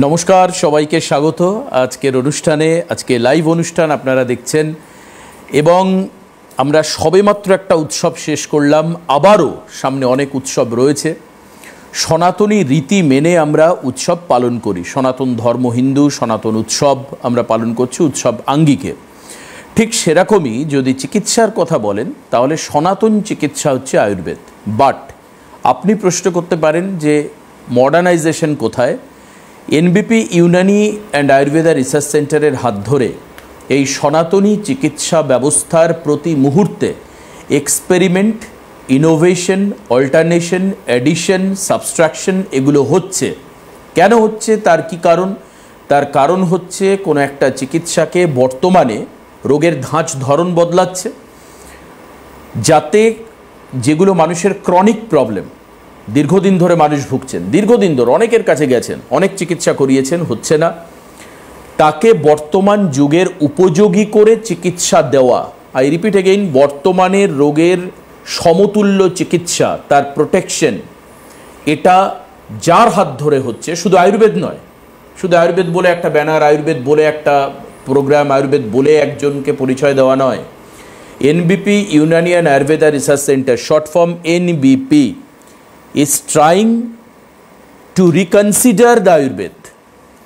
নমস্কার, সবাইকে স্বাগত আজকের অনুষ্ঠানে। আজকে লাইভ অনুষ্ঠান আপনারা দেখছেন এবং আমরা সবেমাত্র একটা উৎসব শেষ করলাম। আবারও সামনে অনেক উৎসব রয়েছে। সনাতনী রীতি মেনে আমরা উৎসব পালন করি। সনাতন ধর্ম হিন্দু, সনাতন উৎসব আমরা পালন করছি উৎসব আঙ্গিকে। ঠিক সেরকমই যদি চিকিৎসার কথা বলেন তাহলে সনাতন চিকিৎসা হচ্ছে আয়ুর্বেদ। বাট আপনি প্রশ্ন করতে পারেন যে মডার্নাইজেশন কোথায়? NBP Unani and Ayurveda research সেন্টারের হাত ধরে এই সনাতনী চিকিৎসা ব্যবস্থার প্রতি মুহূর্তে experiment, innovation, alternation, addition, subtraction এগুলো হচ্ছে। কেন হচ্ছে, তার কি কারণ? তার কারণ হচ্ছে কোনো একটা চিকিৎসাকে বর্তমানে রোগের ধাঁচ ধরন বদলাচ্ছে, যাতে যেগুলো মানুষের ক্রনিক প্রবলেম, দীর্ঘদিন ধরে মানুষ ভুগছেন, দীর্ঘদিন ধরে অনেকের কাছে গেছেন, অনেক চিকিৎসা করিয়েছেন, হচ্ছে না, তাকে বর্তমান যুগের উপযোগী করে চিকিৎসা দেওয়া। আই রিপিট এগেইন, বর্তমানের রোগের সমতুল্য চিকিৎসা, তার প্রোটেকশন, এটা যার হাত ধরে হচ্ছে। শুধু আয়ুর্বেদ নয়, শুধু আয়ুর্বেদ বলে একটা ব্যানার, আয়ুর্বেদ বলে একটা প্রোগ্রাম, আয়ুর্বেদ বলে একজনকে পরিচয় দেওয়া নয়। এনবিপি Unani and Ayurveda research centre, short form এনবিপি, is trying to reconsider the Ayurveda.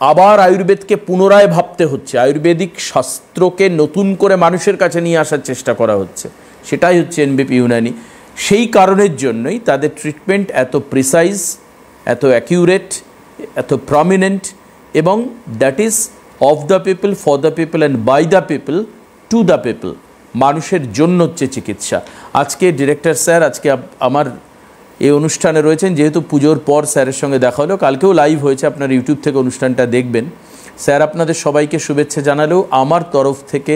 আবার আয়ুর্বেদকে পুনরায় ভাবতে হচ্ছে, আয়ুর্বেদিক শাস্ত্রকে নতুন করে মানুষের কাছে নিয়ে আসার চেষ্টা করা হচ্ছে। সেটাই হচ্ছে এনবিপি ইউনানি। সেই কারণের জন্যই তাদের ট্রিটমেন্ট এত প্রিসাইজ, এত অ্যাকিউরেট, এত প্রমিনেন্ট, এবং that is of the people, for the people and by the people, to the people. মানুষের জন্য হচ্ছে চিকিৎসা। আজকে ডিরেক্টর স্যার আজকে আমার এই অনুষ্ঠানে রয়েছেন। যেহেতু পুজোর পর স্যারের সঙ্গে দেখা হলো, কালকেও লাইভ হয়েছে, আপনার ইউটিউব থেকে অনুষ্ঠানটা দেখবেন। স্যার আপনাদের সবাইকে শুভেচ্ছা জানালেও আমার তরফ থেকে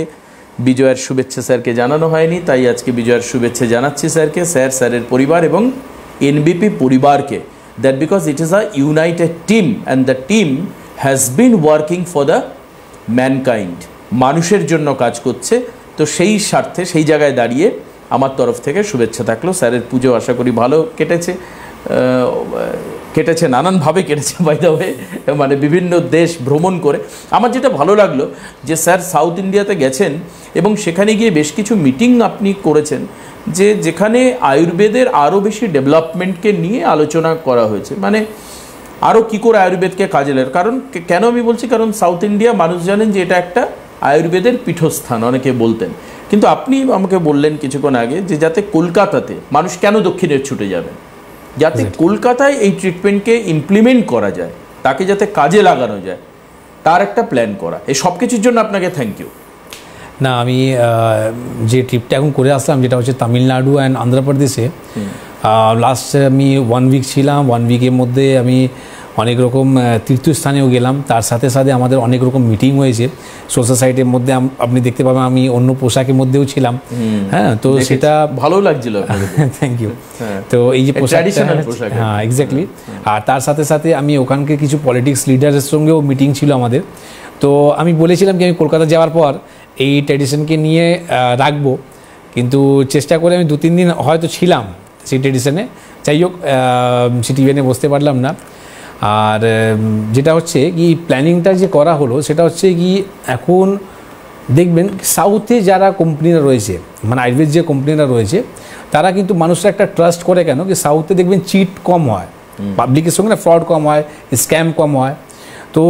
বিজয়ের শুভেচ্ছা স্যারকে জানানো হয়নি, তাই আজকে বিজয়ের শুভেচ্ছা জানাচ্ছি স্যারকে, স্যারের পরিবার এবং এনবিপি পরিবারকে। That because it is a United team and the team has been working for the mankind. মানুষের জন্য কাজ করছে। তো সেই স্বার্থে, সেই জায়গায় দাঁড়িয়ে আমার তরফ থেকে শুভেচ্ছা থাকলো। স্যারের পুজো আশা করি ভালো কেটেছে, নানানভাবে কেটেছে বাই দ্য ওয়ে, মানে বিভিন্ন দেশ ভ্রমণ করে। আমার যেটা ভালো লাগলো যে স্যার সাউথ ইন্ডিয়াতে গেছেন এবং সেখানে গিয়ে বেশ কিছু মিটিং আপনি করেছেন, যেখানে আয়ুর্বেদের আরও বেশি ডেভেলপমেন্টকে নিয়ে আলোচনা করা হয়েছে। মানে আরও কী করে আয়ুর্বেদকে কাজে লাগে। কারণ কেন আমি বলছি, কারণ সাউথ ইন্ডিয়া মানুষ জানেন যে এটা একটা আয়ুর্বেদের পীঠস্থান, অনেকে বলতেন। কিন্তু আপনি আমাকে বললেন কিছুক্ষণ আগে যে যাতে কলকাতাতে মানুষ কেন দক্ষিণের ছুটে যাবে, যাতে কলকাতায় এই ট্রিটমেন্টকে ইমপ্লিমেন্ট করা যায়, তাকে যাতে কাজে লাগানো যায়, তার একটা প্ল্যান করা। এই সব কিছুর জন্য আপনাকে থ্যাংক ইউ। না, আমি যে ট্রিপটা এখন করে আসলাম, যেটা হচ্ছে তামিলনাড়ু অ্যান্ড অন্ধ্রপ্রদেশে, লাস্ট আমি 1 উইক ছিলাম। 1 উইকের মধ্যে আমি অনেক রকম তীর্থস্থানেও গেলাম, তার সাথে সাথে আমাদের অনেক রকম মিটিং হয়েছে সোশ্যাল সাইটের মধ্যে। আপনি দেখতে পাবেন আমি অন্য পোশাকের মধ্যেও ছিলাম। হ্যাঁ, তো সেটা ভালো লাগছিল। Thank you. তো এই যে পোশাক, হ্যাঁ এক্স্যাক্টলি। আর তার সাথে সাথে আমি ওখানকার কিছু পলিটিক্স লিডারের সঙ্গেও মিটিং ছিল আমাদের। তো আমি বলেছিলাম কি আমি কলকাতা যাওয়ার পর এই ট্র্যাডিশনকে নিয়ে রাখবো, কিন্তু চেষ্টা করে আমি 2-3 দিন হয়তো ছিলাম সেই ট্র্যাডিশনে। যাই হোক, সিটি ইভেন্টে বসতে পারলাম না। আর যেটা হচ্ছে কি প্ল্যানিংটা যে করা হলো, সেটা হচ্ছে কি এখন দেখবেন সাউথে যারা কোম্পানিরা রয়েছে, মানে আয়ুর্বেদ যে কোম্পানিরা রয়েছে, তারা কিন্তু মানুষরা একটা ট্রাস্ট করে। কেন কি সাউথে দেখবেন চিট কম হয়, পাবলিকের সঙ্গে না ফ্রড কম হয়, স্ক্যাম কম হয়। তো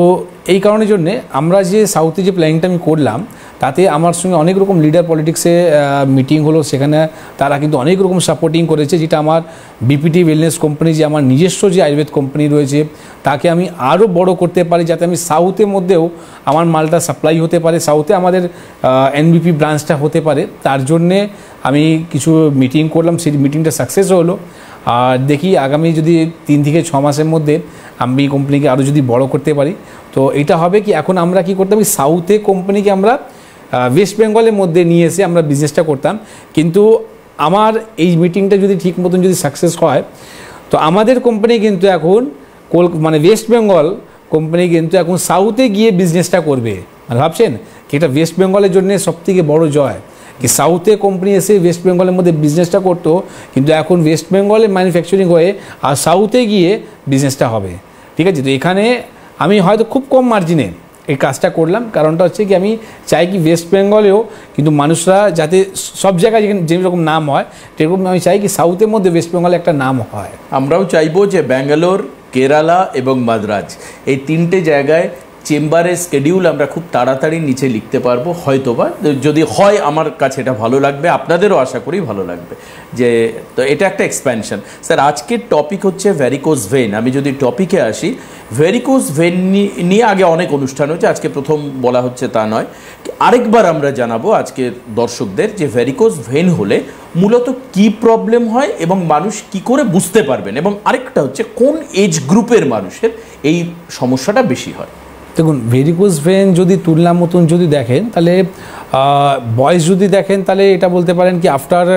এই কারণের জন্যে আমরা যে সাউথে যে প্ল্যানিংটা আমি করলাম, তাতে আমার সঙ্গে অনেক রকম লিডার পলিটিক্সে মিটিং হলো। সেখানে তারা কিন্তু অনেক রকম সাপোর্টিং করেছে, যেটা আমার বিপিটি ওয়েলনেস কোম্পানি, যে আমার নিজস্ব যে আয়ুর্বেদ কোম্পানি রয়েছে, তাকে আমি আরও বড় করতে পারি, যাতে আমি সাউথের মধ্যেও আমার মালটা সাপ্লাই হতে পারে, সাউথে আমাদের এনবিপি ব্রাঞ্চটা হতে পারে। তার জন্যে আমি কিছু মিটিং করলাম, সেই মিটিংটা সাকসেস হলো। আর দেখি আগামী যদি 3 থেকে 6 মাসের মধ্যে আমি কোম্পানিকে আরও যদি বড় করতে পারি, তো এটা হবে কি এখন আমরা কি করতাম, সাউথে কোম্পানিকে আমরা ওয়েস্ট বেঙ্গলের মধ্যে নিয়ে এসে আমরা বিজনেসটা করতাম। কিন্তু আমার এই মিটিংটা যদি ঠিক মতন যদি সাকসেস হয়, তো আমাদের কোম্পানি কিন্তু এখন মানে ওয়েস্ট বেঙ্গল কোম্পানি কিন্তু এখন সাউথে গিয়ে বিজনেসটা করবে। মানে ভাবছেন কি এটা ওয়েস্ট বেঙ্গলের জন্য সবথেকে বড় জয়, कि साउथे कोम्पानी एसे वेस्ट बेंगल मध्य बिजनेसटा करतो किन्तु एखन वेस्ट बेंगले मैनुफैक्चारिंग हये आर साउथे गिये बिजनेसटा होबे। ठीक है, तो एखाने আমি হয়তো খুব কম মার্জিনে এই কাজটা করলাম, কারণটা হচ্ছে কি আমি চাই কি ওয়েস্ট বেঙ্গলেও কিন্তু মানুষরা যাতে সব জায়গায় যেরকম নাম হয় সেরকম আমি চাই কি সাউথের মধ্যে ওয়েস্ট বেঙ্গলে একটা নাম হয়। আমরাও চাইবো যে ব্যাঙ্গালোর, কেরালা এবং মাদ্রাজ এই তিনটে জায়গায় চেম্বারের স্কেডিউল আমরা খুব তাড়াতাড়ি নিচে লিখতে পারবো, হয়তোবা যদি হয় আমার কাছে এটা ভালো লাগবে, আপনাদেরও আশা করি ভালো লাগবে। যে তো এটা একটা এক্সপ্যানশন। স্যার আজকের টপিক হচ্ছে ভ্যারিকোজ ভেন। আমি যদি টপিকে আসি, ভ্যারিকোজ ভেন নিয়ে আগে অনেক অনুষ্ঠান হচ্ছে, আজকে প্রথম বলা হচ্ছে তা নয়। আরেকবার আমরা জানাবো আজকের দর্শকদের যে ভ্যারিকোজ ভেন হলে মূলত কি প্রবলেম হয় এবং মানুষ কি করে বুঝতে পারবেন, এবং আরেকটা হচ্ছে কোন এজ গ্রুপের মানুষের এই সমস্যাটা বেশি হয়। দেখুন, ভেরিকোজ ভেন যদি তুলনা মতন যদি দেখেন তাহলে বয়স যদি দেখেন তাহলে এটা বলতে পারেন কি আফটার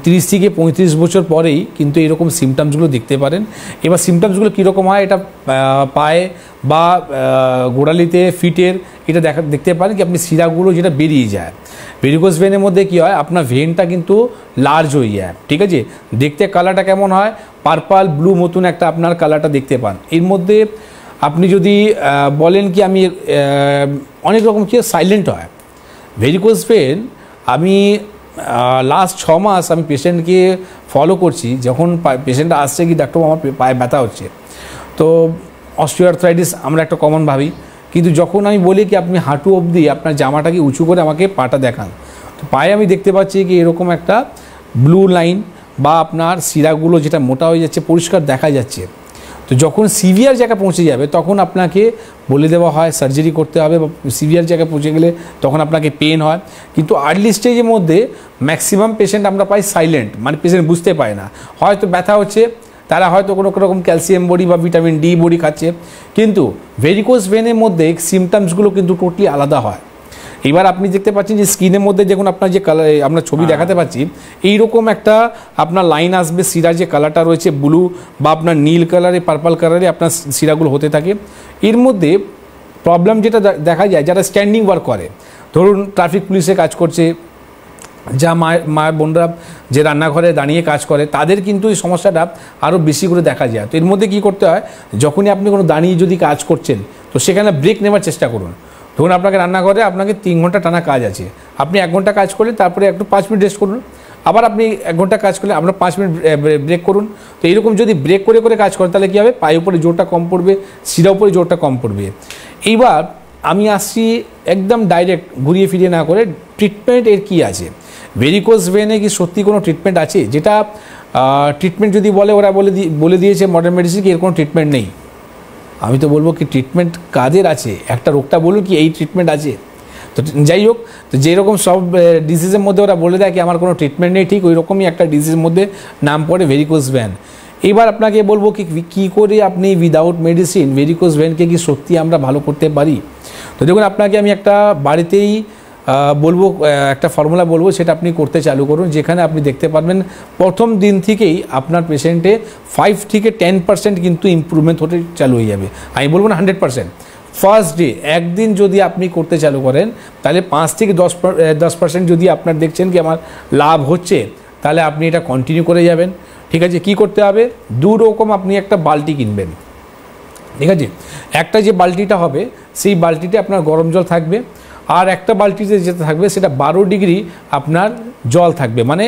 30 থেকে 35 বছর পরেই কিন্তু এরকম সিমটমসগুলো দেখতে পারেন। এবার সিমটমসগুলো কীরকম হয় এটা পায়ে বা গোড়ালিতে ফিটের এটা দেখতে পারেন কি আপনি শিরাগুলো যেটা বেরিয়ে যায়। ভেরিকোজ ভেনের মধ্যে কি হয়, আপনার ভেনটা কিন্তু লার্জ হয়ে যায়, ঠিক আছে। দেখতে কালারটা কেমন হয়, পার্পল ব্লু মতন একটা আপনার কালারটা দেখতে পান। এর মধ্যে আপনি যদি বলেন কি আমি অনেক রকম কি সাইলেন্ট হয় ভেরিকোজ ভেন। আমি লাস্ট 6 মাস আমি পেশেন্টকে ফলো করছি, যখন পেশেন্টটা আসছে কি ডাক্তার আমার পায়ে ব্যথা হচ্ছে, তো অস্টিওআর্থ্রাইটিস আমরা একটা কমন ভাবি, কিন্তু যখন আমি বলি কি আপনি হাঁটু অবধি আপনার জামাটাকে উঁচু করে আমাকে পাটা দেখান, তো পায়ে আমি দেখতে পাচ্ছি কি এরকম একটা ব্লু লাইন বা আপনার শিরাগুলো যেটা মোটা হয়ে যাচ্ছে পরিষ্কার দেখা যাচ্ছে। তো যখন সিভিয়ার জায়গা পৌঁছে যাবে তখন আপনাকে বলে দেওয়া হয় সার্জারি করতে হবে, বা সিভিয়ার জায়গায় পৌঁছে গেলে তখন আপনাকে পেন হয়। কিন্তু আর্লি স্টেজের মধ্যে ম্যাক্সিমাম পেশেন্ট আমরা পাই সাইলেন্ট, মানে পেশেন্ট বুঝতে পায় না, হয়তো ব্যথা হচ্ছে, তারা হয়তো কোনো রকম ক্যালসিয়াম বড়ি বা ভিটামিন ডি বড়ি খাচ্ছে, কিন্তু ভেরিকোজ ভেনের মধ্যে সিমটমসগুলো কিন্তু টোটালি আলাদা হয়। এবার আপনি দেখতে পাচ্ছেন যে স্কিনের মধ্যে যখন আপনার যে কালার আমরা ছবি দেখাতে পাচ্ছি এইরকম একটা আপনার লাইন আসবে, শিরার যে কালারটা রয়েছে ব্লু বা আপনার নীল কালারে পার্পল কালারে আপনার শিরাগুলো হতে থাকে। এর মধ্যে প্রবলেম যেটা দেখা যায় যারা স্ট্যান্ডিং ওয়ার্ক করে, ধরুন ট্রাফিক পুলিশে কাজ করছে, যা মায়ের বোনরা যে রান্নাঘরে দাঁড়িয়ে কাজ করে, তাদের কিন্তু এই সমস্যাটা আরও বেশি করে দেখা যায়। তো এর মধ্যে কী করতে হয়, যখনই আপনি কোনো দাঁড়িয়ে যদি কাজ করছেন তো সেখানে ব্রেক নেওয়ার চেষ্টা করুন। ধরুন আপনাকে রান্নাঘরে আপনাকে 3 ঘন্টা টানা কাজ আছে, আপনি 1 ঘন্টা কাজ করলেন, তারপরে একটু 5 মিনিট রেস্ট করুন, আবার আপনি 1 ঘন্টা কাজ করলে আপনার 5 মিনিট ব্রেক করুন। তো এইরকম যদি ব্রেক করে করে কাজ করেন তাহলে কী হবে, পায়ের উপরে জোরটা কম পড়বে, শিরা উপরে জোরটা কম পড়বে। এইবার আমি আসছি একদম ডাইরেক্ট ঘুরিয়ে ফিরিয়ে না করে ট্রিটমেন্ট এর কী আছে। ভেরিকোজ ভেনে কি সত্যি কোনো ট্রিটমেন্ট আছে? যেটা ট্রিটমেন্ট যদি বলে ওরা বলে দিয়েছে মডার্ন মেডিসিন কি এর কোনো ট্রিটমেন্ট নেই। আমি তো বলবো কি ট্রিটমেন্ট কাদের আছে, একটা রোগটা বলুন কি এই ট্রিটমেন্ট আছে। তো যাই হোক, তো যেরকম সব ডিজিজের মধ্যে ওরা বলে দেয় কি আমার কোনো ট্রিটমেন্ট নেই, ঠিক ওই রকমই একটা ডিজিজের মধ্যে নাম পড়ে ভেরিকোজ ভেন। এবার আপনাকে বলবো কি কী করে আপনি উইদাউট মেডিসিন ভেরিকোজ ভেনকে কি সত্যি আমরা ভালো করতে পারি। তো দেখুন, আপনাকে আমি একটা বাড়িতেই বলবো, একটা ফর্মুলা বলবো, সেটা আপনি করতে চালু করুন, যেখানে আপনি দেখতে পারবেন প্রথম দিন থেকেই আপনার পেশেন্টে 5 থেকে 10% কিন্তু ইমপ্রুভমেন্ট হতে চালু হয়ে যাবে। আমি বলবো না 100%। ফার্স্ট ডে একদিন যদি আপনি করতে চালু করেন তাহলে 5 থেকে 10% যদি আপনার দেখছেন কি আমার লাভ হচ্ছে, তাহলে আপনি এটা কন্টিনিউ করে যাবেন। ঠিক আছে, কি করতে হবে, 2 রকম আপনি একটা বালতি কিনবেন। ঠিক আছে, একটা যে বালতিটা হবে সেই বালতিতে আপনার গরম জল থাকবে, আর একটা বালতিতে যেটা থাকবে সেটা 12 ডিগ্রি আপনার জল থাকবে, মানে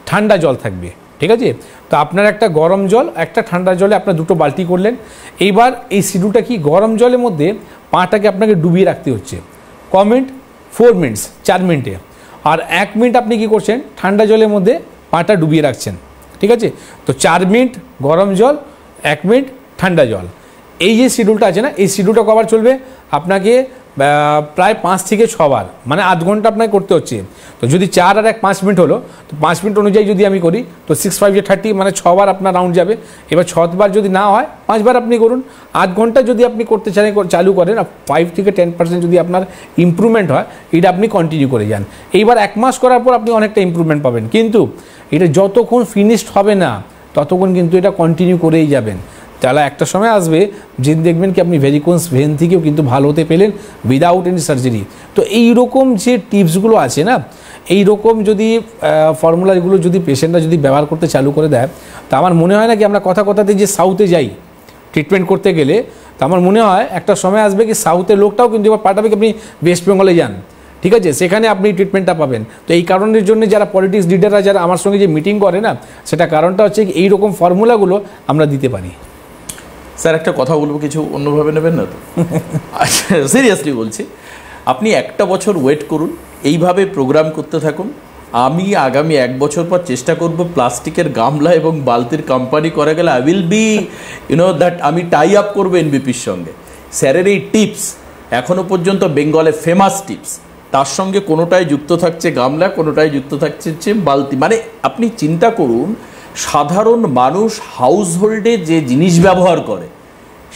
ঠান্ডা জল থাকবে। ঠিক আছে, তো আপনার একটা গরম জল একটা ঠান্ডা জলে আপনার 2টো বালতি করলেন। এইবার এই শিডুলটা কি, গরম জলের মধ্যে পাটাকে আপনাকে ডুবিয়ে রাখতে হচ্ছে। কমেন্ট 4 মিনিটস, 4 মিনিটে। আর 1 মিনিট আপনি কি করছেন, ঠান্ডা জলের মধ্যে পাটা ডুবিয়ে রাখছেন। ঠিক আছে, তো 4 মিনিট গরম জল, 1 মিনিট ঠান্ডা জল। এই যে শিডিউলটা আছে না, এই শিডিউলটা কবার চলবে, আপনাকে প্রায় 5 থেকে 6 বার, মানে আধ ঘন্টা আপনাকে করতে হচ্ছে। তো যদি 4 আর 1 5 মিনিট হলো, তো 5 মিনিট অনুযায়ী যদি আমি করি তো 6 5 30, মানে 6 বার আপনার রাউন্ড যাবে। এবার 6 বার যদি না হয় 5 বার আপনি করুন। আধ ঘন্টা যদি আপনি করতে চালু করেন, 5 থেকে 10% যদি আপনার ইমপ্রুভমেন্ট হয়, এটা আপনি কন্টিনিউ করে যান। এইবার 1 মাস করার পর আপনি অনেকটা ইমপ্রুভমেন্ট পাবেন, কিন্তু এটা যতক্ষণ ফিনিশড হবে না ততক্ষণ কিন্তু এটা কন্টিনিউ করেই যাবেন। তাহলে একটা সময় আসবে যে দেখবেন কি আপনি ভেরিকোজ ভেন থেকেও কিন্তু ভালো হতে পেলেন উইদাউট এনি সার্জারি। তো এইরকম যে টিপসগুলো আছে না, এই রকম যদি ফর্মুলাগুলো যদি পেশেন্টরা যদি ব্যবহার করতে চালু করে দেয়, তা আমার মনে হয় না কি আমরা কথাতে যে সাউথে যাই ট্রিটমেন্ট করতে গেলে, তো আমার মনে হয় একটা সময় আসবে কি সাউথের লোকটাও কিন্তু এবার পাঠাবে কি আপনি ওয়েস্ট বেঙ্গলে যান, ঠিক আছে, সেখানে আপনি ট্রিটমেন্টটা পাবেন। তো এই কারণের জন্য যারা পলিটিক্স লিডাররা যারা আমার সঙ্গে যে মিটিং করে না, সেটা কারণটা হচ্ছে এইরকম ফর্মুলাগুলো আমরা দিতে পারি। স্যার একটা কথা বলবো, কিছু অন্যভাবে নেবেন না তো? সিরিয়াসলি বলছি, আপনি একটা বছর ওয়েট করুন, এইভাবে প্রোগ্রাম করতে থাকুন। আমি আগামী 1 বছর পর চেষ্টা করব প্লাস্টিকের গামলা এবং বালতির কোম্পানি করা গেলে আই উইল বি দ্যাট আমি টাই আপ করবো এনবিপির সঙ্গে। স্যারের এই টিপস এখনো পর্যন্ত বেঙ্গলে ফেমাস টিপস, তার সঙ্গে কোনোটাই যুক্ত থাকছে গামলা, কোনোটাই যুক্ত থাকছে বালতি। মানে আপনি চিন্তা করুন, সাধারণ মানুষ হাউস হোল্ডে যে জিনিস ব্যবহার করে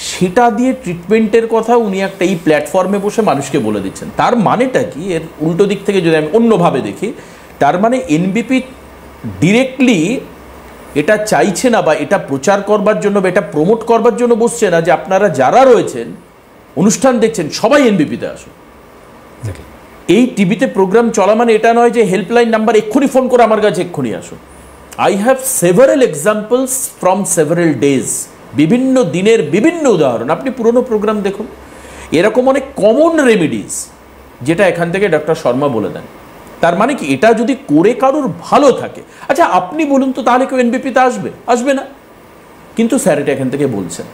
সেটা দিয়ে ট্রিটমেন্টের কথা উনি একটা এই প্ল্যাটফর্মে বসে মানুষকে বলে দিচ্ছেন। তার মানেটা কি? এর উল্টো দিক থেকে যদি আমি অন্যভাবে দেখি, তার মানে এনবিপি ডিরেক্টলি এটা চাইছে না বা এটা প্রচার করবার জন্য বা এটা প্রমোট করবার জন্য বসছে না যে আপনারা যারা রয়েছেন অনুষ্ঠান দেখছেন সবাই এনবিপিতে আসুন। এই টিভিতে প্রোগ্রাম চলা মানে এটা নয় যে হেল্পলাইন নাম্বার এক্ষুনি ফোন করে আমার কাছে এক্ষুনি আসুন। I have several examples from several days, বিভিন্ন দিনের বিভিন্ন উদাহরণ। আপনি পুরনো প্রোগ্রাম দেখুন, এরকম অনেক কমন রেমিডিস যেটা এখান থেকে ডক্টর শর্মা বলে দেন। তার মানে কি, এটা যদি করে কারোর ভালো থাকে, আচ্ছা আপনি বলুন তো, তাহলে কেউ এনবিপিতে আসবে না? কিন্তু স্যার এটা এখান থেকে বলছেন,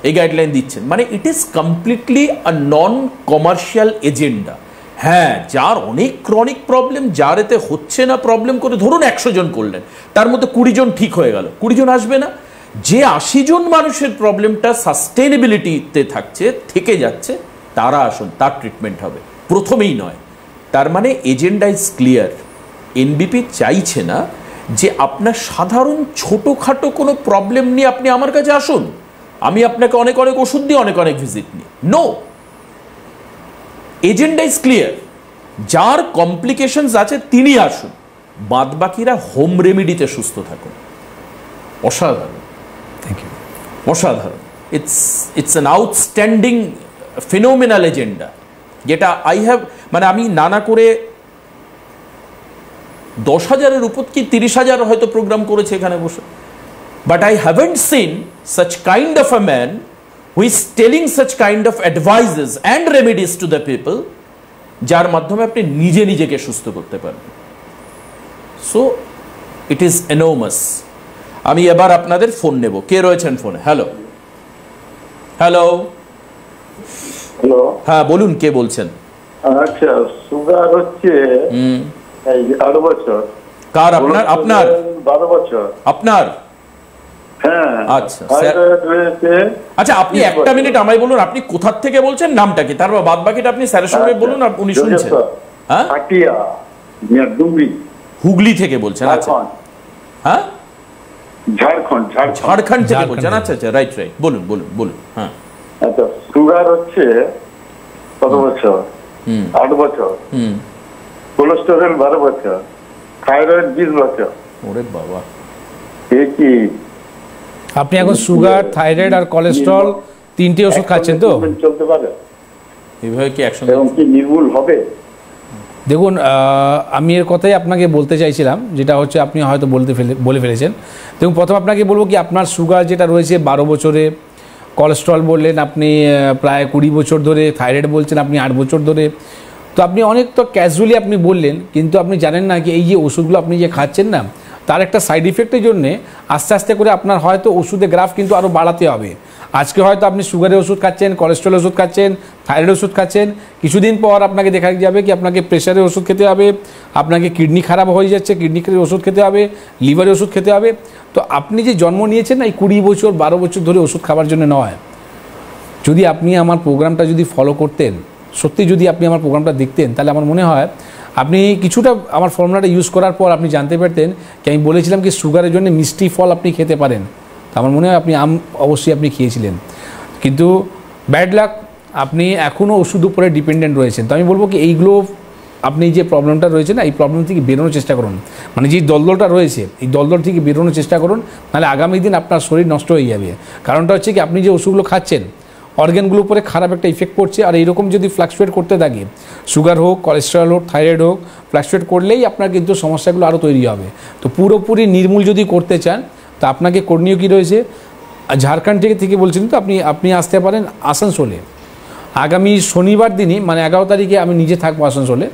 এই গাইডলাইন দিচ্ছেন, মানে it is completely a non commercial agenda. হ্যাঁ, যার অনেক ক্রনিক প্রবলেম, যার এতে হচ্ছে না প্রবলেম করে ধরুন 100 জন করলেন, তার মধ্যে 20 জন ঠিক হয়ে গেল, 20 জন আসবে না? যে 80 জন মানুষের প্রবলেমটা সাস্টেনেবিলিটিতে থাকছে, থেকে যাচ্ছে, তারা আসুন, তার ট্রিটমেন্ট হবে, প্রথমেই নয়। তার মানে এজেন্ডা ইজ ক্লিয়ার। এনবিপি চাইছে না যে আপনার সাধারণ ছোটোখাটো কোনো প্রবলেম নিয়ে আপনি আমার কাছে আসুন, আমি আপনাকে অনেক অনেক ওষুধ দিই, অনেক অনেক ভিজিট নিই। No, agenda is clear. যার কমপ্লিকেশনস আছে তিনি আসুন, বাদ বাকিরা হোম রেমিডিতে সুস্থ থাকুন। অসাধারণ, থ্যাংক ইউ, অসাধারণ। It's an outstanding phenomenal agenda, যেটা মানে আমি নানা করে 10,000-এর উপর কি 30,000 হয়তো প্রোগ্রাম করেছে এখানে বসে, but I haven't seen such kind of a man who is telling such kind of advices and remedies to the people, যার মাধ্যমে আপনি নিজেকে সুস্থ করতে পারবেন। So it is enormous. আমি এবার আপনাদের ফোন নেব। কে রয়েছেন ফোনে? হ্যালো, হ্যাঁ বলুন, কে বলছেন? আচ্ছা, সুগার হচ্ছে 8 বছর। কার? আপনার? 12 বছর। আপনার? হ্যাঁ, আচ্ছা আচ্ছা, আপনি একটা মিনিট আমায় বলুন, আপনি কোথা থেকে বলছেন, নামটা কি, তারপর বাদ বাকিটা আপনি স্যারের সঙ্গে বলুন, উনি শুনছেন। হ্যাঁ, হুগলি থেকে বলছেন? আচ্ছা, হ্যাঁ, ঝাড়খণ্ড থেকে বলছেন? আচ্ছা আচ্ছা, রাইট, বলুন। হ্যাঁ, আচ্ছা, সুগার হচ্ছে কত বছর? 8 বছর। কোলেস্টেরল 12 বছর। থাইরয়েড 20 বছর। ওরে বাবা, কি আপনি এখন সুগার, থাইরয়েড আর কোলেস্টেরল 3টে ওষুধ খাচ্ছেন তো? চলতে পারে এইভাবে কি একসঙ্গে? এবং কি নির্মূল হবে? দেখুন, আমি এর কথাই আপনাকে বলতে চাইছিলাম, যেটা হচ্ছে আপনি হয়তো বলে ফেলেছেন। দেখুন, প্রথম আপনাকে বলবো কি, আপনার সুগার যেটা রয়েছে 12 বছরে, কোলেস্টেরল বললেন আপনি প্রায় 20 বছর ধরে, থাইরয়েড বলছেন আপনি 8 বছর ধরে। তো আপনি অনেক তো ক্যাজুয়ালি আপনি বললেন, কিন্তু আপনি জানেন না কি এই যে ওষুধগুলো আপনি যে খাচ্ছেন না, তার একটা সাইড ইফেক্টের জন্যে আস্তে আস্তে করে আপনার হয়তো ওষুধের গ্রাফ কিন্তু আরও বাড়াতে হবে। আজকে হয়তো আপনি সুগারের ওষুধ খাচ্ছেন, কোলেস্ট্রলের ওষুধ খাচ্ছেন, থাইরয়েড ওষুধ খাচ্ছেন, কিছুদিন পর আপনাকে দেখা যাবে কি আপনাকে প্রেশারের ওষুধ খেতে হবে, আপনাকে কিডনি খারাপ হয়ে যাচ্ছে, কিডনির ওষুধ খেতে হবে, লিভারের ওষুধ খেতে হবে। তো আপনি যে জন্ম নিয়েছেন না, এই 20 বছর 12 বছর ধরে ওষুধ খাবার জন্য নয়। যদি আপনি আমার প্রোগ্রামটা যদি ফলো করতেন, সত্যি যদি আপনি আমার প্রোগ্রামটা দেখতেন, তাহলে আমার মনে হয় আপনি কিছুটা আমার ফর্মুলাটা ইউজ করার পর আপনি জানতে পারতেন কি আমি বলেছিলাম কি সুগারের জন্য মিষ্টি ফল আপনি খেতে পারেন। তো আমার মনে হয় আপনি আম অবশ্যই আপনি খেয়েছিলেন, কিন্তু ব্যাড লাক আপনি এখনও ওষুধ উপরে ডিপেন্ডেন্ট রয়েছেন। তো আমি বলবো কি এইগুলো আপনি যে প্রবলেমটা রয়েছে না, এই প্রবলেম থেকে বেরোনোর চেষ্টা করুন। মানে যে দলদলটা রয়েছে, এই দলদল থেকে বেরোনোর চেষ্টা করুন, নাহলে আগামী দিন আপনার শরীর নষ্ট হয়ে যাবে। কারণটা হচ্ছে কি আপনি যে ওষুধগুলো খাচ্ছেন, অর্গানগুলোর উপরে খারাপ একটা ইফেক্ট পড়ছে। আর এইরকম যদি ফ্লাকচুয়েট করতে থাকে, সুগার হোক, কোলেস্টেরল হোক, থাইরয়েড হোক, ফ্লাকচুয়েট করলেই আপনার কিন্তু সমস্যাগুলো আরও তৈরি হবে। তো পুরোপুরি নির্মূল যদি করতে চান, তো আপনাকে করণীয় কী রয়েছে, ঝাড়খণ্ড থেকে বলছেন তো আপনি আপনি আসতে পারেন আসানসোলে আগামী শনিবার দিনই, মানে 11 তারিখে আমি নিজে থাকবো আসানসোলে।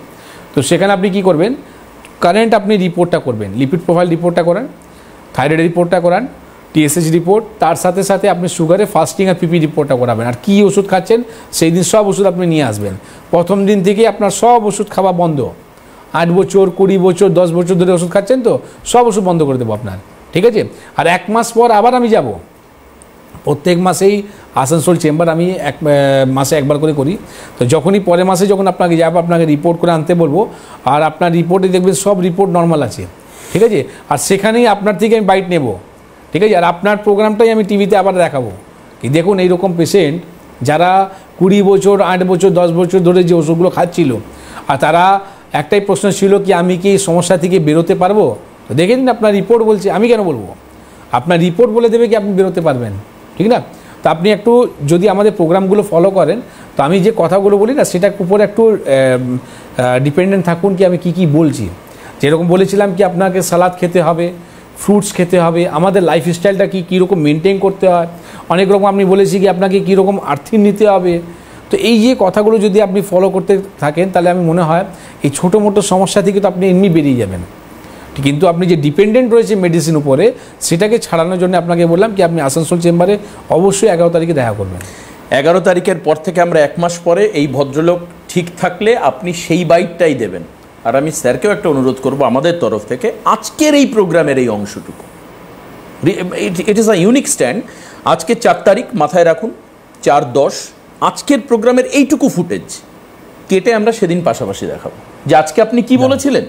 তো সেখানে আপনি কি করবেন, কারেন্ট আপনি রিপোর্টটা করবেন, লিপিড প্রোফাইল রিপোর্টটা করান, থাইরয়েড রিপোর্টটা করান, TSH রিপোর্ট, তার সাথে সাথে আপনি সুগারে ফাস্টিং আর PP রিপোর্টটা করাবেন। আর কী ওষুধ খাচ্ছেন সেই দিন সব ওষুধ আপনি নিয়ে আসবেন। প্রথম দিন থেকে আপনার সব ওষুধ খাওয়া বন্ধ। 8 বছর 20 বছর 10 বছর ধরে ওষুধ খাচ্ছেন তো সব ওষুধ বন্ধ করে দেবো আপনার, ঠিক আছে? আর 1 মাস পর আবার আমি যাব, প্রত্যেক মাসেই আসানসোল চেম্বার আমি মাসে একবার করে করি। তো যখনই পরের মাসে যখন আপনাকে যাবো আপনাকে রিপোর্ট করে আনতে বলবো, আর আপনার রিপোর্টে দেখবেন সব রিপোর্ট নর্মাল আছে, ঠিক আছে? আর সেখানেই আপনার থেকে আমি বাইট নেব, ঠিক আছে? আর আপনার প্রোগ্রামটাই আমি টিভিতে আবার দেখাবো কি দেখুন এইরকম পেশেন্ট যারা 20 বছর 8 বছর 10 বছর ধরে যে ওষুধগুলো খাচ্ছিল, আর তারা একটাই প্রশ্ন ছিল কি আমি কি এই সমস্যা থেকে বেরোতে পারবো? তো দেখে নিন আপনার রিপোর্ট বলছে, আমি কেন বলবো? আপনার রিপোর্ট বলে দেবে কি আপনি বেরোতে পারবেন, ঠিক না? তো আপনি একটু যদি আমাদের প্রোগ্রামগুলো ফলো করেন, তো আমি যে কথাগুলো বলি না সেটার উপরে একটু ডিপেন্ডেন্ট থাকুন কি আমি কি বলছি। যেরকম বলেছিলাম কি আপনাকে সালাদ খেতে হবে, ফ্রুটস খেতে হবে, আমাদের লাইফস্টাইলটা কীরকম মেনটেন করতে হয়, অনেক রকম আপনি বলেছি কি আপনাকে কীরকম আর্থিং নিতে হবে। তো এই যে কথাগুলো যদি আপনি ফলো করতে থাকেন তাহলে আমি মনে হয় এই ছোটো মোটো সমস্যা থেকে তো আপনি এমনি বেরিয়ে যাবেন। কিন্তু আপনি যে ডিপেন্ডেন্ট রয়েছে মেডিসিন উপরে সেটাকে ছাড়ানোর জন্য আপনাকে বললাম কি আপনি আসানসোল চেম্বারে অবশ্যই 11 তারিখে দেখা করবেন। 11 তারিখের পর থেকে আমরা 1 মাস পরে এই ভদ্রলোক ঠিক থাকলে আপনি সেই বাইটটাই দেবেন। আর আমি স্যারকেও একটা অনুরোধ করব আমাদের তরফ থেকে, আজকের এই প্রোগ্রামের এই অংশটুকু, it is a unique stand. আজকে 4 তারিখ মাথায় রাখুন, 4/10 আজকের প্রোগ্রামের এইটুকু ফুটেজ কেটে আমরা সেদিন পাশাপাশি দেখাবো যে আজকে আপনি কি বলেছিলেন,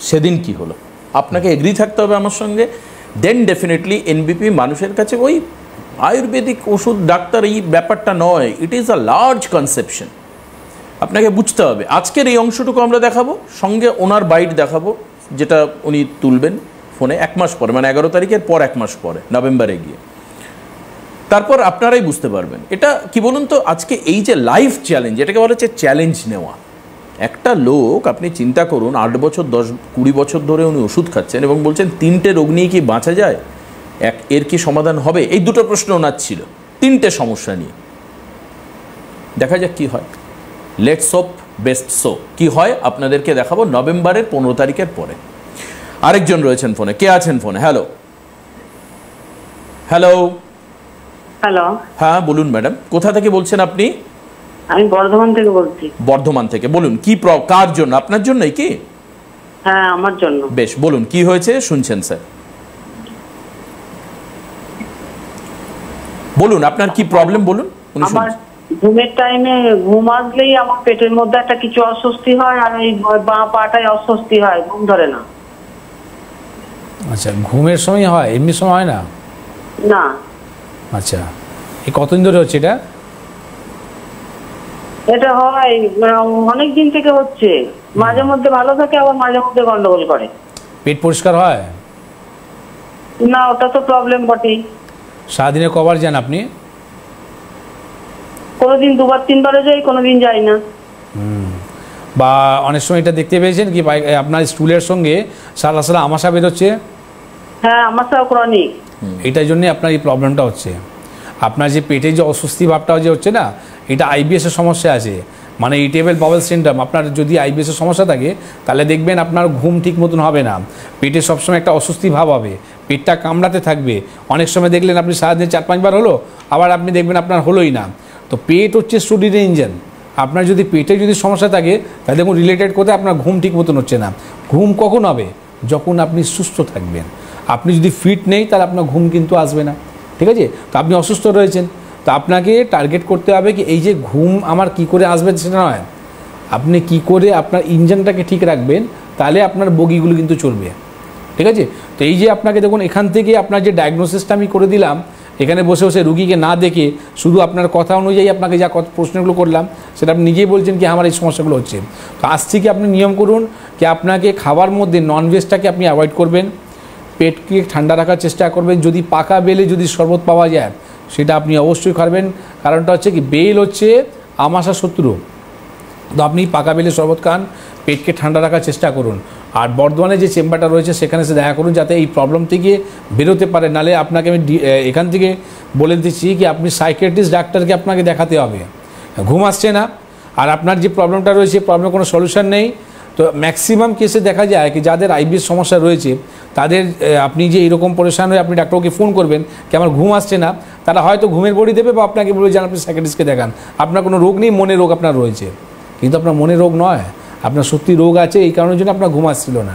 সেদিন কি হলো। আপনাকে এগ্রি থাকতে হবে আমার সঙ্গে, দেন ডেফিনেটলি NBP মানুষের কাছে ওই আয়ুর্বেদিক ওষুধ ডাক্তার এই ব্যাপারটা নয়, it is a large conception, আপনাকে বুঝতে হবে। আজকের এই অংশটুকু আমরা দেখাবো, সঙ্গে ওনার বাইট দেখাবো যেটা উনি তুলবেন ফোনে 1 মাস পরে, মানে 11 তারিখের পর 1 মাস পরে নভেম্বরে গিয়ে। তারপর আপনারাই বুঝতে পারবেন এটা কি বলুন তো। আজকে এই যে লাইফ চ্যালেঞ্জ, এটাকে বলা হচ্ছে চ্যালেঞ্জ নেওয়া। একটা লোক আপনি চিন্তা করুন 8 বছর 10-20 বছর ধরে উনি ওষুধ খাচ্ছেন এবং বলছেন 3টে রোগ নিয়ে কি বাঁচা যায়, এর কি সমাধান হবে? এই দুটো প্রশ্ন ওনার ছিল, 3টে সমস্যা নিয়ে। দেখা যাক কি হয়, লেটস হোপ বেস্ট শো। কি হয় আপনাদেরকে দেখাবো নভেম্বরের 15 তারিখের পরে। আরেকজন রয়েছেন ফোনে, কে আছেন ফোনে? হ্যালো হ্যালো হ্যালো, হ্যাঁ বলুন ম্যাডাম, কোথা থেকে বলছেন আপনি? আমি বর্ধমান থেকে বলছি। বর্ধমান থেকে, বলুন কি কার জন্য? আপনার জন্যই কি? হ্যাঁ আমার জন্য। বেশ, বলুন কি হয়েছে, শুনছেন স্যার, বলুন আপনার কি প্রবলেম বলুন। আমার ঘুমের টাইমে ঘুম আসলেই আমার পেটের মধ্যে একটা কিছু অস্বস্তি হয়, আর এই বাঁ পাটায় অস্বস্তি হয়, ঘুম ধরে না। আচ্ছা, ঘুমের সময় হয়, এমনি সময় হয় না? না। আচ্ছা, এই কতদিন ধরে হচ্ছে এটা? এটা হয় অনেক দিন থেকে হচ্ছে, মাঝে মধ্যে ভালো থাকে আবার মাঝে মধ্যে গন্ডগোল করে। পেট পরিষ্কার হয় না, ওটা তো প্রবলেম বটেই। সারাদিনে কবার যান আপনি? কোনোদিন 2-3 যাই, কোনোদিন যাই না। বা অনেক সময় এটা দেখতে পেয়েছেন কি আপনার স্টুলের সঙ্গে সারা সারা আমাশা বেরোচ্ছে? হ্যাঁ, আমাশা ক্রনিক। এটার জন্য আপনার এই প্রবলেমটা হচ্ছে। আপনার যে পেটে যে অস্বস্তি ভাবটা যে হচ্ছে না, এটা IBS এর সমস্যা আছে, মানে ইরিটেবল বাউল সিনড্রোম। আপনার যদি IBS এর সমস্যা থাকে তাহলে দেখবেন আপনার ঘুম ঠিক মতন হবে না, পেটে সবসময় একটা অস্বস্তি ভাব হবে, পেটটা কামড়াতে থাকবে। অনেক সময় দেখলেন আপনি সারাদিনে 4-5 বার হলো, আবার আপনি দেখবেন আপনার হলোই না। তো পেট হচ্ছে শরীরের ইঞ্জিন। আপনার যদি পেটে যদি সমস্যা থাকে তাহলে দেখুন রিলেটেড কোথায় আপনার ঘুম ঠিক মতন হচ্ছে না। ঘুম কখন হবে? যখন আপনি সুস্থ থাকবেন। আপনি যদি ফিট নেই তাহলে আপনার ঘুম কিন্তু আসবে না, ঠিক আছে? তো আপনি অসুস্থ রয়েছেন, তো আপনাকে টার্গেট করতে হবে কি এই যে ঘুম আমার কি করে আসবে সেটা নয়, আপনি কি করে আপনার ইঞ্জিনটাকে ঠিক রাখবেন, তাহলে আপনার বগিগুলো কিন্তু চলবে, ঠিক আছে? তো এই যে আপনাকে দেখুন এখান থেকে আপনার যে ডায়াগনোসিসটা আমি করে দিলাম, এখানে বসে বসে রুগীকে না দেখে শুধু আপনার কথা অনুযায়ী আপনাকে যা প্রশ্নগুলো করলাম সেটা আপনি নিজেই বলছেন কি আমার এই সমস্যাগুলো হচ্ছে। তো আজ থেকে আপনি নিয়ম করুন কি আপনাকে খাবার মধ্যে ননভেজটাকে আপনি অ্যাভয়েড করবেন, পেটকে ঠান্ডা রাখার চেষ্টা করবেন। যদি পাকা বেলে যদি শরবত পাওয়া যায় সেটা আপনি অবশ্যই খাবেন, কারণটা হচ্ছে কি বেল হচ্ছে আমাশা শত্রু। তো আপনি পাকা বেলে শরবত খান, পেটকে ঠান্ডা রাখার চেষ্টা করুন। আর বর্ধমানে যে চেম্বারটা রয়েছে সেখানে এসে দেখা করুন, যাতে এই প্রবলেম থেকে বেরোতে পারে। নাহলে আপনাকে আমি এখান থেকে বলে দিচ্ছি কি আপনি সাইকিয়াট্রিস্ট ডাক্তারকে আপনাকে দেখাতে হবে। ঘুম আসছে না আর আপনার যে প্রবলেমটা রয়েছে প্রবলেমের কোনো সলিউশন নেই। তো ম্যাক্সিমাম কেসে দেখা যায় কি যাদের আইবিএস সমস্যা রয়েছে তাদের আপনি যে এরকম পরেশান হয়ে আপনি ডাক্তারকে ফোন করবেন কি আমার ঘুম আসছে না, তারা হয়তো ঘুমের বড়ি দেবে বা আপনাকে বলবে যে আপনি সাইকিয়াট্রিস্টকে দেখান, আপনার কোনো রোগ নেই, মনের রোগ আপনার রয়েছে। কিন্তু আপনার মনের রোগ নয়, আপনার সত্যি রোগ আছে, এই কারণের জন্য আপনার ঘুম আসছিল না।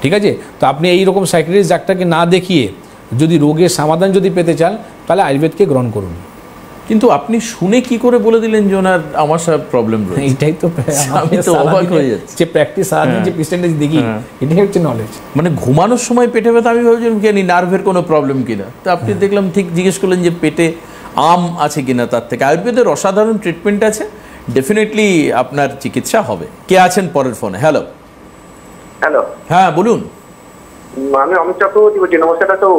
ঠিক আছে, তো আপনি এইরকম সাইকিয়াট্রিস্ট ডাক্তারকে না দেখিয়ে যদি রোগের সমাধান যদি পেতে চান তাহলে আয়ুর্বেদকে গ্রহণ করুন। কিন্তু আপনি শুনে কি করে বলে দিলেন যে ওনার আমার সব প্রবলেম রয়েছে? এইটাই তো আমি তো অবাক হয়ে যাচ্ছি। যে প্র্যাকটিস সারাদিন যে পেশেন্টের দেখি এটাই হচ্ছে নলেজ। মানে ঘুমানোর সময় পেটে ব্যথা, আমি ভাবছিলাম কি নার্ভের কোনো প্রবলেম কিনা, তো আপনি দেখলাম ঠিক জিজ্ঞেস করলেন যে পেটে আম আছে কিনা। তার থেকে আয়ুর্বেদের অসাধারণ ট্রিটমেন্ট আছে, ডেফিনেটলি আপনার চিকিৎসা হবে। কে আছেন পরের ফোনে? হ্যালো। হ্যালো, হ্যাঁ বলুন। আমি অমিত চক্রবর্তী বলছি। নমস্কার। তো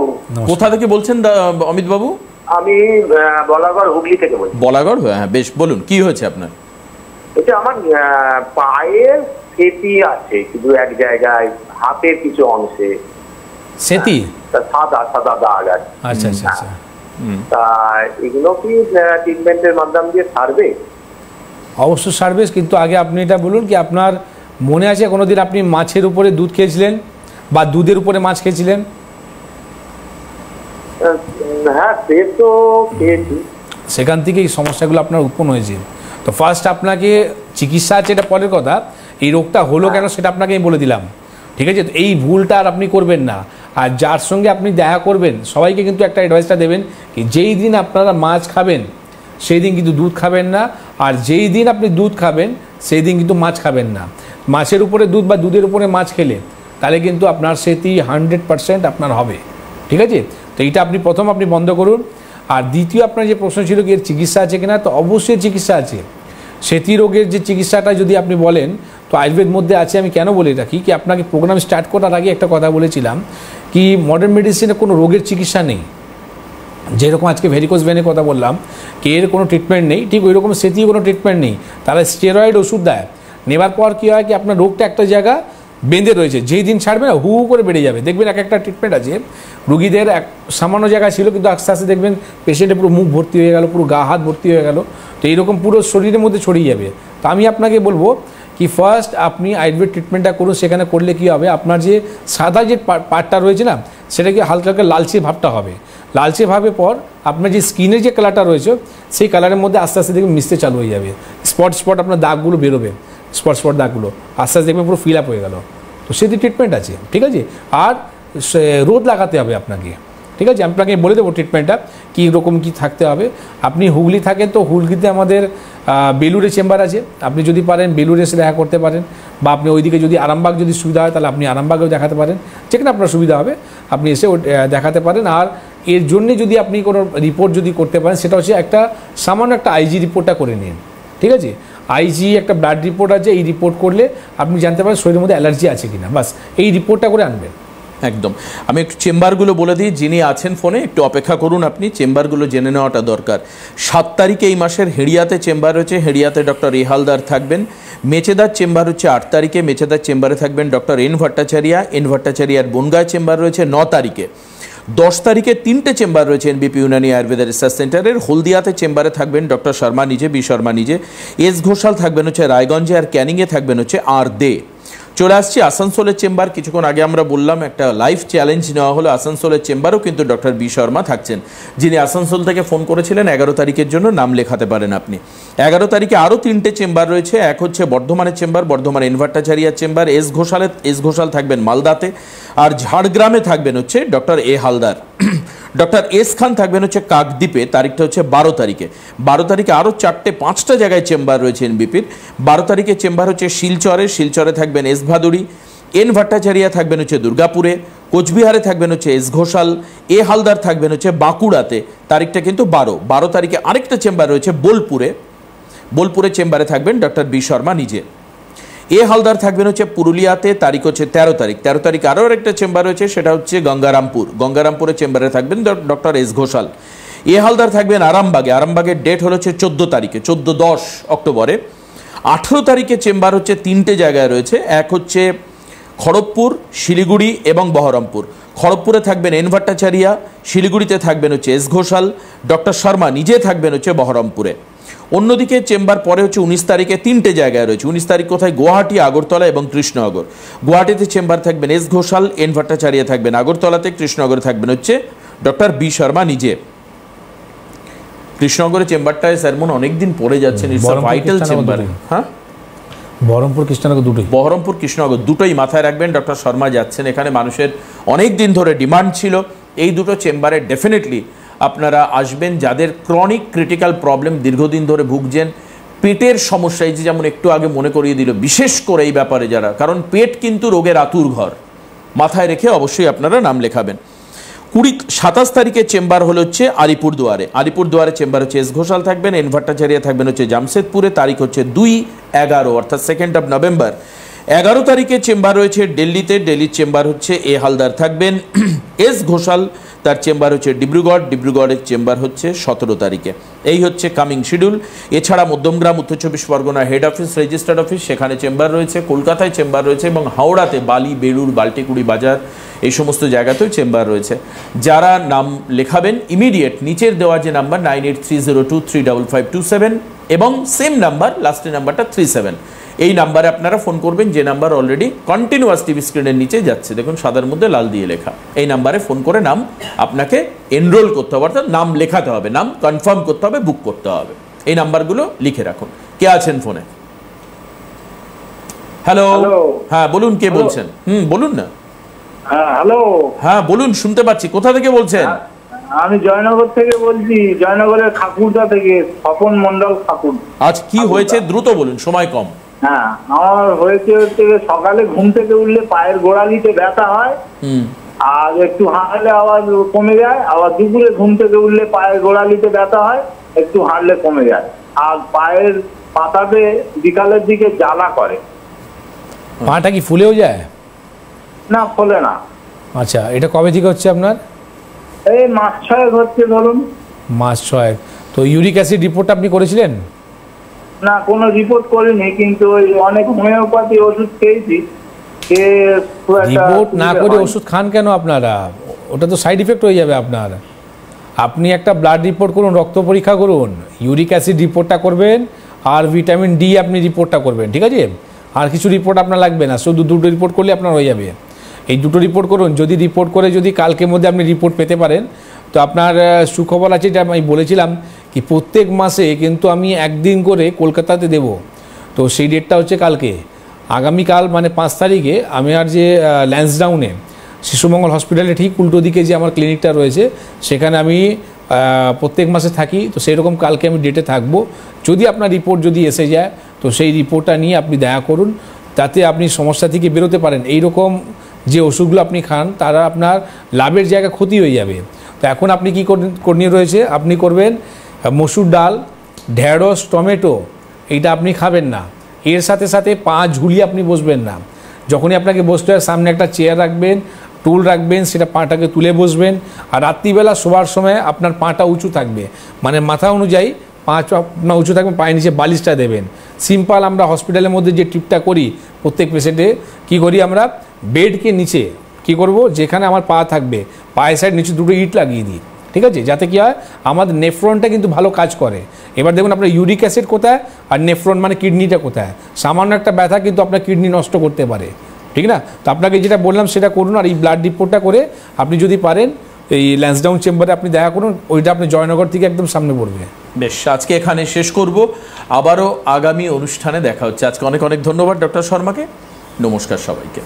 কোথা থেকে বলছেন অমিত বাবু? আমি বলাগড়, হুগলি থেকে বলছি। বলাগড়, হ্যাঁ বেশ, বলুন কি হয়েছে আপনার? এটা আমার পায়ের সেতি আছে শুধু এক জায়গায়, হাতের কিছু অংশে সেতি সাদা সাদা দাগ আছে। আচ্ছা আচ্ছা আচ্ছা। তা এগুলো কি ট্রিটমেন্টের মাধ্যম দিয়ে সারবে? অবশ্য সারবে, কিন্তু আগে আপনি এটা বলুন কি আপনার মনে আছে কোনোদিন আপনি মাছের উপরে দুধ খেয়েছিলেন বা দুধের উপরে মাছ খেয়েছিলেন? হ্যাঁ, সে তো খেয়েছি। সেখান থেকে এই সমস্যাগুলো আপনার উৎপন্ন হয়েছে। তো ফার্স্ট আপনাকে চিকিৎসা আছে, এটা পরের কথা। এই রোগটা হলো কেন সেটা আপনাকে আমি বলে দিলাম। ঠিক আছে, তো এই ভুলটা আর আপনি করবেন না। আর যার সঙ্গে আপনি দেখা করবেন সবাইকে কিন্তু একটা অ্যাডভাইসটা দেবেন কি যেই দিন আপনারা মাছ খাবেন সেই দিন কিন্তু দুধ খাবেন না, আর যেই দিন আপনি দুধ খাবেন সেই দিন কিন্তু মাছ খাবেন না। মাছের উপরে দুধ বা দুধের উপরে মাছ খেলে তাহলে কিন্তু আপনার সেটি 100% আপনার হবে। ঠিক আছে, তো এইটা আপনি প্রথম আপনি বন্ধ করুন। আর দ্বিতীয় আপনার যে প্রশ্ন ছিল কি এর চিকিৎসা আছে কিনা, তো অবশ্যই চিকিৎসা আছে। সেতি রোগের যে চিকিৎসাটা যদি আপনি বলেন তো আয়ুর্বেদ মধ্যে আছে। আমি কেন বলে রাখি কি আপনাকে প্রোগ্রাম স্টার্ট করার আগে একটা কথা বলেছিলাম কি মডার্ন মেডিসিনে কোনো রোগের চিকিৎসা নেই। যেরকম আজকে ভেরিকোজ ভেনের কথা বললাম কি এর কোনো ট্রিটমেন্ট নেই, ঠিক ওই রকম সেতির কোনো ট্রিটমেন্ট নেই। তারা স্টেরয়েড ওষুধ দেয়, নেবার পর কী হয় কি আপনার রোগটা একটা জায়গা বেঁধে রয়েছে, যেই দিন ছাড়বে না হু করে বেড়ে যাবে। দেখবেন এক একটা ট্রিটমেন্ট আছে রুগীদের এক সামান্য জায়গায় ছিল কিন্তু আস্তে আস্তে দেখবেন পেশেন্টের পুরো মুখ ভর্তি হয়ে গেল, পুরো গা হাত ভর্তি হয়ে গেল। তো এইরকম পুরো শরীরের মধ্যে ছড়িয়ে যাবে। তো আমি আপনাকে বলবো কি ফার্স্ট আপনি আয়ুর্বেদ ট্রিটমেন্টটা করুন। সেখানে করলে কী হবে আপনার যে সাদা যে পার্টটা রয়েছে না সেটাকে হালকা হালকা লালচে ভাবটা হবে। লালচে ভাবের পর আপনার যে স্কিনের যে কালারটা রয়েছে সেই কালারের মধ্যে আস্তে আস্তে দেখবেন মিশতে চালু হয়ে যাবে। স্পট স্পট আপনার দাগগুলো বেরোবে, স্পট স্পট দাগগুলো আস্তে আস্তে দেখবেন পুরো ফিল আপ হয়ে গেল। তো সেটি ট্রিটমেন্ট আছে। ঠিক আছে, আর রোদ লাগাতে হবে আপনাকে। ঠিক আছে, আপনাকে বলে দেবো ট্রিটমেন্টটা কী রকম কী থাকতে হবে। আপনি হুগলি থাকেন তো হুগলিতে আমাদের বেলুড়ে চেম্বার আছে, আপনি যদি পারেন বেলুড়ে এসে দেখা করতে পারেন, বা আপনি ওইদিকে যদি আরামবাগ যদি সুবিধা হয় তাহলে আপনি আরামবাগেও দেখাতে পারেন, যেখানে আপনার সুবিধা হবে আপনি এসে দেখাতে পারেন। আর এর জন্যে যদি আপনি কোনো রিপোর্ট যদি করতে পারেন সেটা হচ্ছে একটা সামান্য একটা আইজি রিপোর্টটা করে নিন। ঠিক আছে, আইজি একটা ব্লাড রিপোর্ট আছে, এই রিপোর্ট করলে আপনি জানতে পারেন শরীরের মধ্যে অ্যালার্জি আছে কিনা, বাস এই রিপোর্টটা করে আনবেন। একদম। আমি একটু চেম্বারগুলো বলে দিই, যিনি আছেন ফোনে একটু অপেক্ষা করুন, আপনি চেম্বারগুলো জেনে নেওয়াটা দরকার। 7 তারিখে এই মাসের হেড়িয়াতে চেম্বার রয়েছে, হেড়িয়াতে ডক্টর এ হালদার থাকবেন। মেচেদার চেম্বার হচ্ছে 8 তারিখে, মেচেদার চেম্বারে থাকবেন ডক্টর এন ভট্টাচারিয়ার বনগাঁ চেম্বার রয়েছে 9 তারিখে। 10 তারিখে 3টে চেম্বার রয়েছে এনবিপি ইউনানি আয়ুর্বেদা রিসার্চ সেন্টারের। হলদিয়াতে চেম্বারে থাকবেন ডক্টর শর্মা নিজে, বি শর্মা নিজে। এস ঘোষাল থাকবেন হচ্ছে রায়গঞ্জে, আর ক্যানিংয়ে থাকবেন হচ্ছে আর দে। চলে আসছি আসানসোলের চেম্বার। কিছুক্ষণ আগে আমরা বললাম একটা লাইভ চ্যালেঞ্জ নেওয়া হলো, আসানসোলের চেম্বারও কিন্তু ডক্টর বি শর্মা থাকছেন, যিনি আসানসোল থেকে ফোন করেছিলেন 11 তারিখের জন্য, নাম লেখাতে পারেন আপনি। 11 তারিখে আরও 3টে চেম্বার রয়েছে, এক হচ্ছে বর্ধমানের চেম্বার, বর্ধমান এন ভট্টাচারিয়ার চেম্বার। এস ঘোষাল থাকবেন মালদাতে, আর ঝাড়গ্রামে থাকবেন হচ্ছে doctor A Haldar. Doctor S Khan থাকবেন হচ্ছে কাকদ্বীপে, তারিখটা হচ্ছে 12 তারিখে। 12 তারিখে আরও 4-5টা জায়গায় চেম্বার রয়েছে এনবিপির। 12 তারিখে চেম্বার হচ্ছে শিলচরে থাকবেন এস ভাদুড়ি। এন ভট্টাচারিয়া থাকবেন হচ্ছে দুর্গাপুরে। কোচবিহারে থাকবেন হচ্ছে এস ঘোষাল। এ হালদার থাকবেন হচ্ছে বাঁকুড়াতে, তারিখটা কিন্তু 12 তারিখে আরেকটা চেম্বার রয়েছে বোলপুরে চেম্বারে থাকবেন ডক্টর বি শর্মা নিজে। এ হালদার থাকবেন হচ্ছে পুরুলিয়াতে, তারিখ হচ্ছে 13 তারিখ আরও একটা চেম্বার রয়েছে, সেটা হচ্ছে গঙ্গারামপুরের চেম্বারে থাকবেন ডক্টর এস ঘোষাল। এ হালদার থাকবেন আরামবাগের ডেট হলো হচ্ছে 14 তারিখে, 14-10 অক্টোবরে। 18 তারিখে চেম্বার হচ্ছে 3টে জায়গায় রয়েছে, এক হচ্ছে খড়গপুর, শিলিগুড়ি এবং বহরমপুর। খড়গপুরে থাকবেন এন ভট্টাচার্য, শিলিগুড়িতে থাকবেন হচ্ছে এস ঘোষাল, ডক্টর শর্মা নিজে থাকবেন হচ্ছে বহরমপুরে। অন্যদিকে চেম্বার পরে হচ্ছে 19 তারিখে 3টে জায়গায় রয়েছে। 19 তারিখ কোথায়? গুয়াহাটি, আগরতলা এবং কৃষ্ণনগর। গুয়াহাটিতে চেম্বার থাকবেন এস ঘোষাল, এন ভট্টাচার্য থাকবেন আগরতলাতে, কৃষ্ণনগরে থাকবেন হচ্ছে ডক্টর বি শর্মা নিজে। কৃষ্ণনগরের চেম্বারটায় স্যারমন অনেকদিন পড়ে যাচ্ছেন, ইটস আ ভাইটাল চেম্বার। হ্যাঁ, বহরমপুর কৃষ্ণনগর দুটোই, বহরমপুর কৃষ্ণনগর দুটোই মাথায় রাখবেন। ডক্টর শর্মা যাচ্ছেন, এখানে মানুষের অনেক দিন ধরে ডিমান্ড ছিল। এই দুটো চেম্বারে ডেফিনেটলি আপনারা আসবেন যাদের ক্রনিক ক্রিটিক্যাল প্রবলেম, দীর্ঘদিন ধরে ভুগছেন, পেটের সমস্যা, এই যে যেমন একটু আগে মনে করিয়ে দিল, বিশেষ করে এই ব্যাপারে যারা, কারণ পেট কিন্তু রোগের আতুর ঘর, মাথায় রেখে অবশ্যই আপনারা নাম লেখাবেন। 27 তারিখে চেম্বার হলো হচ্ছে আলিপুরদুয়ারে। আলিপুরদুয়ারে চেম্বার হচ্ছে এস ঘোষাল থাকবেন, এন ভট্টাচার্য থাকবেন হচ্ছে জামশেদপুরে। তারিখ হচ্ছে 2/11 অর্থাৎ 2 নভেম্বর। 11 তারিখে চেম্বার রয়েছে দিল্লিতে, দিল্লির চেম্বার হচ্ছে এ হালদার থাকবেন। এস ঘোষাল তার চেম্বার হচ্ছে ডিব্রুগড়, ডিব্রুগড়ের চেম্বার হচ্ছে 17 তারিখে। এই হচ্ছে কামিং শিডিউল। এছাড়া মধ্যমগ্রাম, উত্তর 24 Pargana head office, registered office, সেখানে চেম্বার রয়েছে। কলকাতায় চেম্বার রয়েছে এবং হাওড়াতে বালি, বেলুড়, বাল্টিকুড়ি বাজার, এই সমস্ত জায়গাতেও চেম্বার রয়েছে। যারা নাম লেখাবেন ইমিডিয়েট নিচের দেওয়া যে নাম্বার 9830235527 এবং সেম নাম্বার, লাস্টের নাম্বারটা 37, এই নাম্বারে আপনারা ফোন করবেন, যে নাম্বার অলরেডি কন্টিনিউয়াস টিভি স্ক্রিনের নিচে যাচ্ছে, দেখুন সাদার মধ্যে লাল দিয়ে লেখা। এই নাম্বারে ফোন করে নাম আপনাকে এনরোল করতে হবে, অর্থাৎ নাম লেখাতে হবে, নাম কনফার্ম করতে হবে, বুক করতে হবে। এই নাম্বারগুলো লিখে রাখুন। কে আছেন ফোনে? হ্যালো, হ্যাঁ বলুন, কে বলছেন? বলুন না। হ্যালো, হ্যাঁ বলুন, শুনতে পাচ্ছি। কোথা থেকে বলছেন? আমি জয়নগর থেকে বলছি, জয়নগরের খাকুরদা থেকে, স্বপন মন্ডল খাকুর। আজ কি হয়েছে দ্রুত বলুন, সময় কম। হ্যাঁ, আমার হয়েছে সকালে ঘুম থেকে উঠলে পায়ের গোড়ালিতে ব্যথা হয়, আর একটু হাঁটলে আবার কমে যায়, আবার দুপুরে ঘুম থেকে উঠলে পায়ের গোড়ালিতে ব্যথা হয়, একটু হাঁটলে কমে যায়, আর পায়ের পাতাতে বিকালের দিকে জ্বালা করে। পাটা কি ফুলেও যায়? না, ফোলে না। আচ্ছা, এটা কবে থেকে হচ্ছে আপনার? এই মাস 6 হচ্ছে ধরুন। মাস 6। তো ইউরিক অ্যাসিড রিপোর্ট আপনি করেছিলেন? না, কোনো রিপোর্ট করিনি, কিন্তু ওই অনেক হোমিওপ্যাথি ওষুধ খেয়েছি। রিপোর্ট না করে ওষুধ খান কেন আপনারা? ওটা তো সাইড ইফেক্ট হয়ে যাবে আপনার। আপনি একটা ব্লাড রিপোর্ট করুন, রক্ত পরীক্ষা করুন, ইউরিক অ্যাসিড রিপোর্টটা করবেন, আর ভিটামিন ডি আপনি রিপোর্টটা করবেন, ঠিক আছে? আর কিছু রিপোর্ট আপনার লাগবে না, শুধু দুটো রিপোর্ট করলে আপনার হয়ে যাবে। এই দুটো রিপোর্ট করুন। যদি রিপোর্ট করে যদি কালকের মধ্যে আপনি রিপোর্ট পেতে পারেন তো আপনার সুখবর আছে। যেটা আমি বলেছিলাম কি প্রত্যেক মাসে কিন্তু আমি একদিন করে কলকাতাতে দেব, তো সেই ডেটটা হচ্ছে কালকে। আগামীকাল মানে 5 তারিখে আমি আর যে ল্যান্সডাউনে শিশুমঙ্গল হসপিটালে ঠিক উল্টো দিকে যে আমার ক্লিনিকটা রয়েছে সেখানে আমি প্রত্যেক মাসে থাকি। তো সেই রকম কালকে আমি ডেটে থাকবো। যদি আপনার রিপোর্ট যদি এসে যায় তো সেই রিপোর্টটা নিয়ে আপনি দেখা করুন, তাতে আপনি সমস্যা থেকে বেরোতে পারেন। এই রকম যে ওষুধগুলো আপনি খান তারা আপনার লাভের জায়গা ক্ষতি হয়ে যাবে। তো এখন আপনি কী করণীয় রয়েছে, আপনি করবেন মসুর ডাল, ঢেঁড়স, টমেটো, এইটা আপনি খাবেন না। এর সাথে সাথে পা ঝুলিয়ে আপনি বসবেন না। যখনই আপনাকে বসতে হয় সামনে একটা চেয়ার রাখবেন, টুল রাখবেন, সেটা পাটাকে তুলে বসবেন। আর রাত্রিবেলা শোবার সময় আপনার পাটা উঁচু থাকবে, মানে মাথা অনুযায়ী পা আপনার উঁচু থাকবে, পায়ের নিচে বালিশটা দেবেন। সিম্পল আমরা হসপিটালের মধ্যে যে টিপটা করি প্রত্যেক পেশেন্টে, কী করি আমরা বেডকে নিচে কি করব, যেখানে আমার পা থাকবে পায়ের সাইড নিচে দুটো ইট লাগিয়ে দিই, ঠিক আছে? যাতে কি হয় আমাদের নেফ্রনটা কিন্তু ভালো কাজ করে। এবার দেখুন আপনার ইউরিক অ্যাসিড কোথায় আর নেফ্রন মানে কিডনিটা কোথায়। সামান্য একটা ব্যথা কিন্তু আপনার কিডনি নষ্ট করতে পারে, ঠিক না? তো আপনাকে যেটা বললাম সেটা করুন। আর এই ব্লাড রিপোর্টটা করে আপনি যদি পারেন এই ল্যান্সডাউন চেম্বারে আপনি দেখা করুন, ওইটা আপনি জয়নগর থেকে একদম সামনে পড়বে। বেশ, আজকে এখানে শেষ করব, আবারও আগামী অনুষ্ঠানে দেখা হচ্ছে। আজকে অনেক অনেক ধন্যবাদ ডক্টর শর্মাকে। নমস্কার সবাইকে।